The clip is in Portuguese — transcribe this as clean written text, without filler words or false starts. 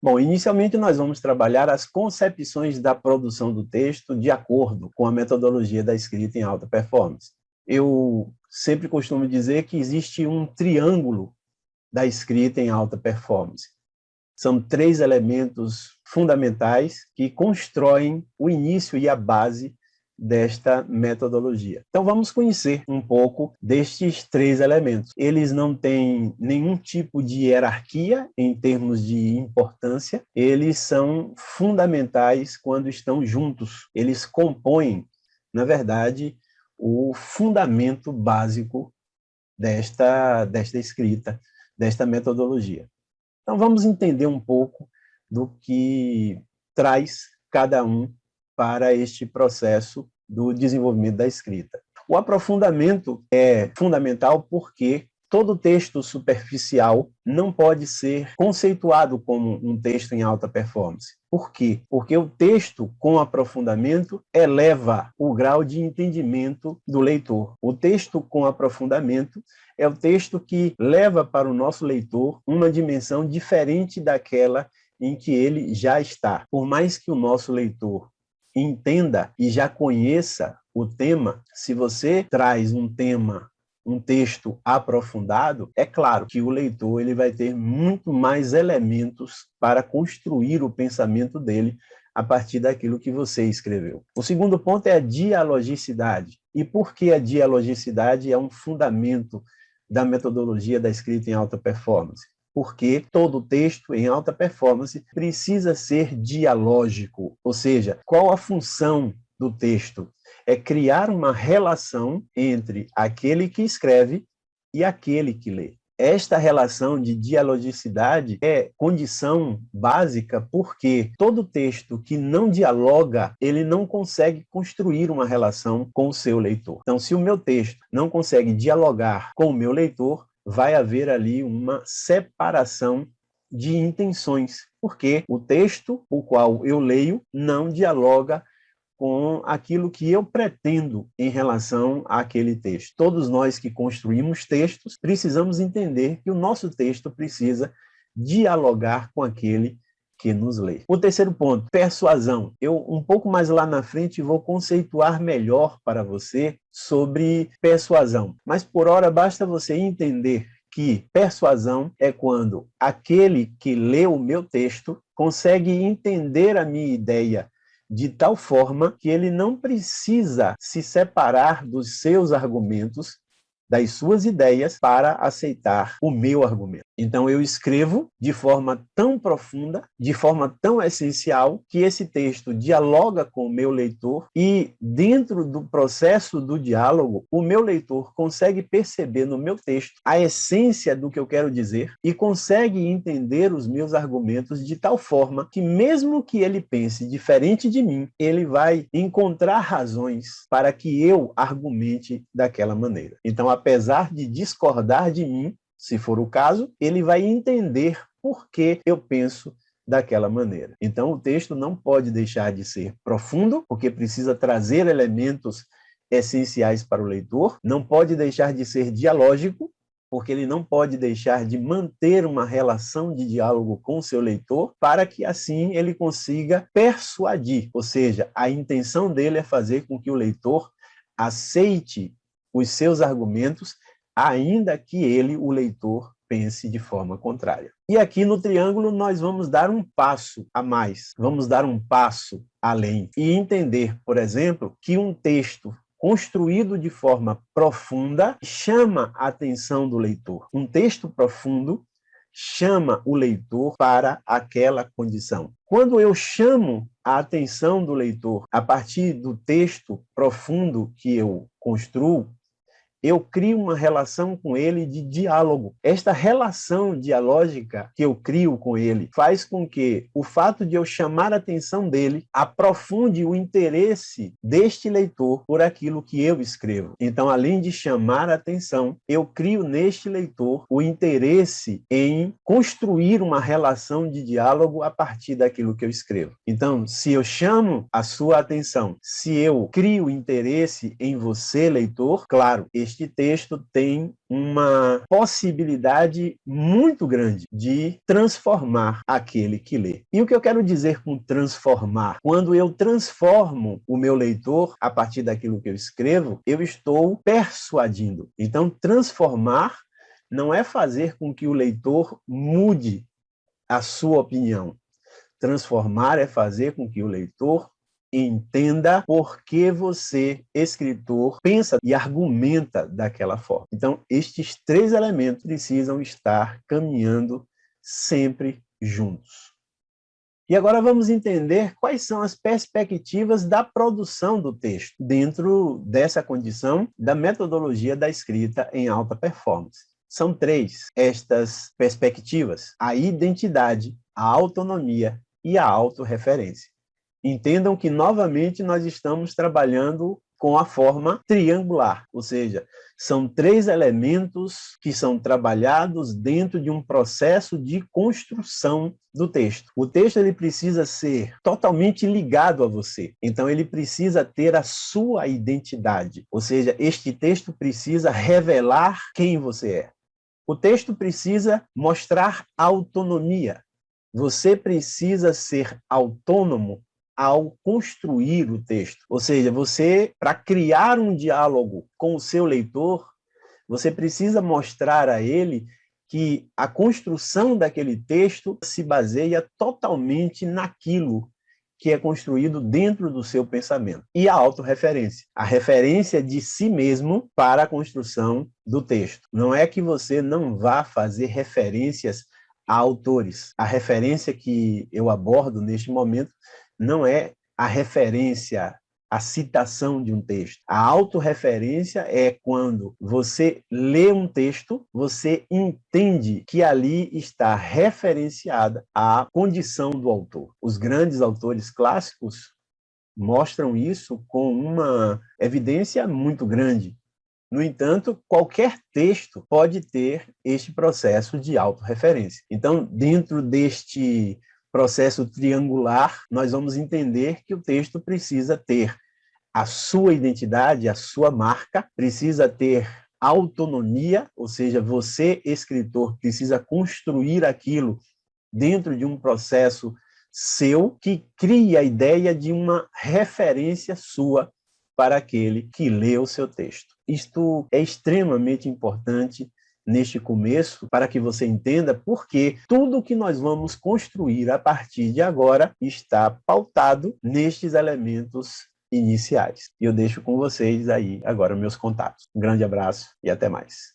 Bom, inicialmente nós vamos trabalhar as concepções da produção do texto de acordo com a metodologia da escrita em alta performance. Eu sempre costumo dizer que existe um triângulo da escrita em alta performance. São 3 elementos fundamentais que constroem o início e a base desta metodologia. Então, vamos conhecer um pouco destes 3 elementos. Eles não têm nenhum tipo de hierarquia em termos de importância, eles são fundamentais quando estão juntos. Eles compõem, na verdade, o fundamento básico desta escrita, desta metodologia. Então, vamos entender um pouco do que traz cada um para este processo do desenvolvimento da escrita. O aprofundamento é fundamental porque todo texto superficial não pode ser conceituado como um texto em alta performance. Por quê? Porque o texto com aprofundamento eleva o grau de entendimento do leitor. O texto com aprofundamento é o texto que leva para o nosso leitor uma dimensão diferente daquela em que ele já está. Por mais que o nosso leitor entenda e já conheça o tema, se você traz um texto aprofundado, é claro que o leitor ele vai ter muito mais elementos para construir o pensamento dele a partir daquilo que você escreveu. O segundo ponto é a dialogicidade. E por que a dialogicidade é um fundamento da metodologia da escrita em alta performance? Porque todo texto em alta performance precisa ser dialógico, ou seja, qual a função do texto? É criar uma relação entre aquele que escreve e aquele que lê. Esta relação de dialogicidade é condição básica porque todo texto que não dialoga, ele não consegue construir uma relação com o seu leitor. Então, se o meu texto não consegue dialogar com o meu leitor, vai haver ali uma separação de intenções, porque o texto o qual eu leio não dialoga com aquilo que eu pretendo em relação àquele texto. Todos nós que construímos textos precisamos entender que o nosso texto precisa dialogar com aquele que nos lê. O terceiro ponto, persuasão. Eu, um pouco mais lá na frente, vou conceituar melhor para você sobre persuasão. Mas, por hora, basta você entender que persuasão é quando aquele que lê o meu texto consegue entender a minha ideia de tal forma que ele não precisa se separar dos seus argumentos, das suas ideias, para aceitar o meu argumento. Então, eu escrevo de forma tão profunda, de forma tão essencial, que esse texto dialoga com o meu leitor e, dentro do processo do diálogo, o meu leitor consegue perceber no meu texto a essência do que eu quero dizer e consegue entender os meus argumentos de tal forma que, mesmo que ele pense diferente de mim, ele vai encontrar razões para que eu argumente daquela maneira. Então, apesar de discordar de mim, se for o caso, ele vai entender por que eu penso daquela maneira. Então, o texto não pode deixar de ser profundo, porque precisa trazer elementos essenciais para o leitor, não pode deixar de ser dialógico, porque ele não pode deixar de manter uma relação de diálogo com o seu leitor, para que assim ele consiga persuadir, ou seja, a intenção dele é fazer com que o leitor aceite os seus argumentos, ainda que ele, o leitor, pense de forma contrária. E aqui no triângulo nós vamos dar um passo a mais, vamos dar um passo além e entender, por exemplo, que um texto construído de forma profunda chama a atenção do leitor. Um texto profundo chama o leitor para aquela condição. Quando eu chamo a atenção do leitor a partir do texto profundo que eu construo, eu crio uma relação com ele de diálogo. Esta relação dialógica que eu crio com ele faz com que o fato de eu chamar a atenção dele aprofunde o interesse deste leitor por aquilo que eu escrevo. Então, além de chamar a atenção, eu crio neste leitor o interesse em construir uma relação de diálogo a partir daquilo que eu escrevo. Então, se eu chamo a sua atenção, se eu crio interesse em você, leitor, claro, este este texto tem uma possibilidade muito grande de transformar aquele que lê. E o que eu quero dizer com transformar? Quando eu transformo o meu leitor a partir daquilo que eu escrevo, eu estou persuadindo. Então, transformar não é fazer com que o leitor mude a sua opinião. Transformar é fazer com que o leitor entenda por que você, escritor, pensa e argumenta daquela forma. Então, estes três elementos precisam estar caminhando sempre juntos. E agora vamos entender quais são as perspectivas da produção do texto dentro dessa condição da metodologia da escrita em alta performance. São três estas perspectivas: a identidade, a autonomia e a autorreferência. Entendam que, novamente, nós estamos trabalhando com a forma triangular, ou seja, são três elementos que são trabalhados dentro de um processo de construção do texto. O texto ele precisa ser totalmente ligado a você, então ele precisa ter a sua identidade, ou seja, este texto precisa revelar quem você é. O texto precisa mostrar autonomia. Você precisa ser autônomo ao construir o texto. Ou seja, você, para criar um diálogo com o seu leitor, você precisa mostrar a ele que a construção daquele texto se baseia totalmente naquilo que é construído dentro do seu pensamento. E a autorreferência, a referência de si mesmo para a construção do texto. Não é que você não vá fazer referências a autores. A referência que eu abordo neste momento não é a referência, a citação de um texto. A autorreferência é quando você lê um texto, você entende que ali está referenciada a condição do autor. Os grandes autores clássicos mostram isso com uma evidência muito grande. No entanto, qualquer texto pode ter este processo de autorreferência. Então, dentro deste processo triangular, nós vamos entender que o texto precisa ter a sua identidade, a sua marca, precisa ter autonomia, ou seja, você, escritor, precisa construir aquilo dentro de um processo seu que cria a ideia de uma referência sua para aquele que lê o seu texto. Isto é extremamente importante neste começo, para que você entenda porque tudo o que nós vamos construir a partir de agora está pautado nestes elementos iniciais. E eu deixo com vocês aí agora meus contatos. Um grande abraço e até mais.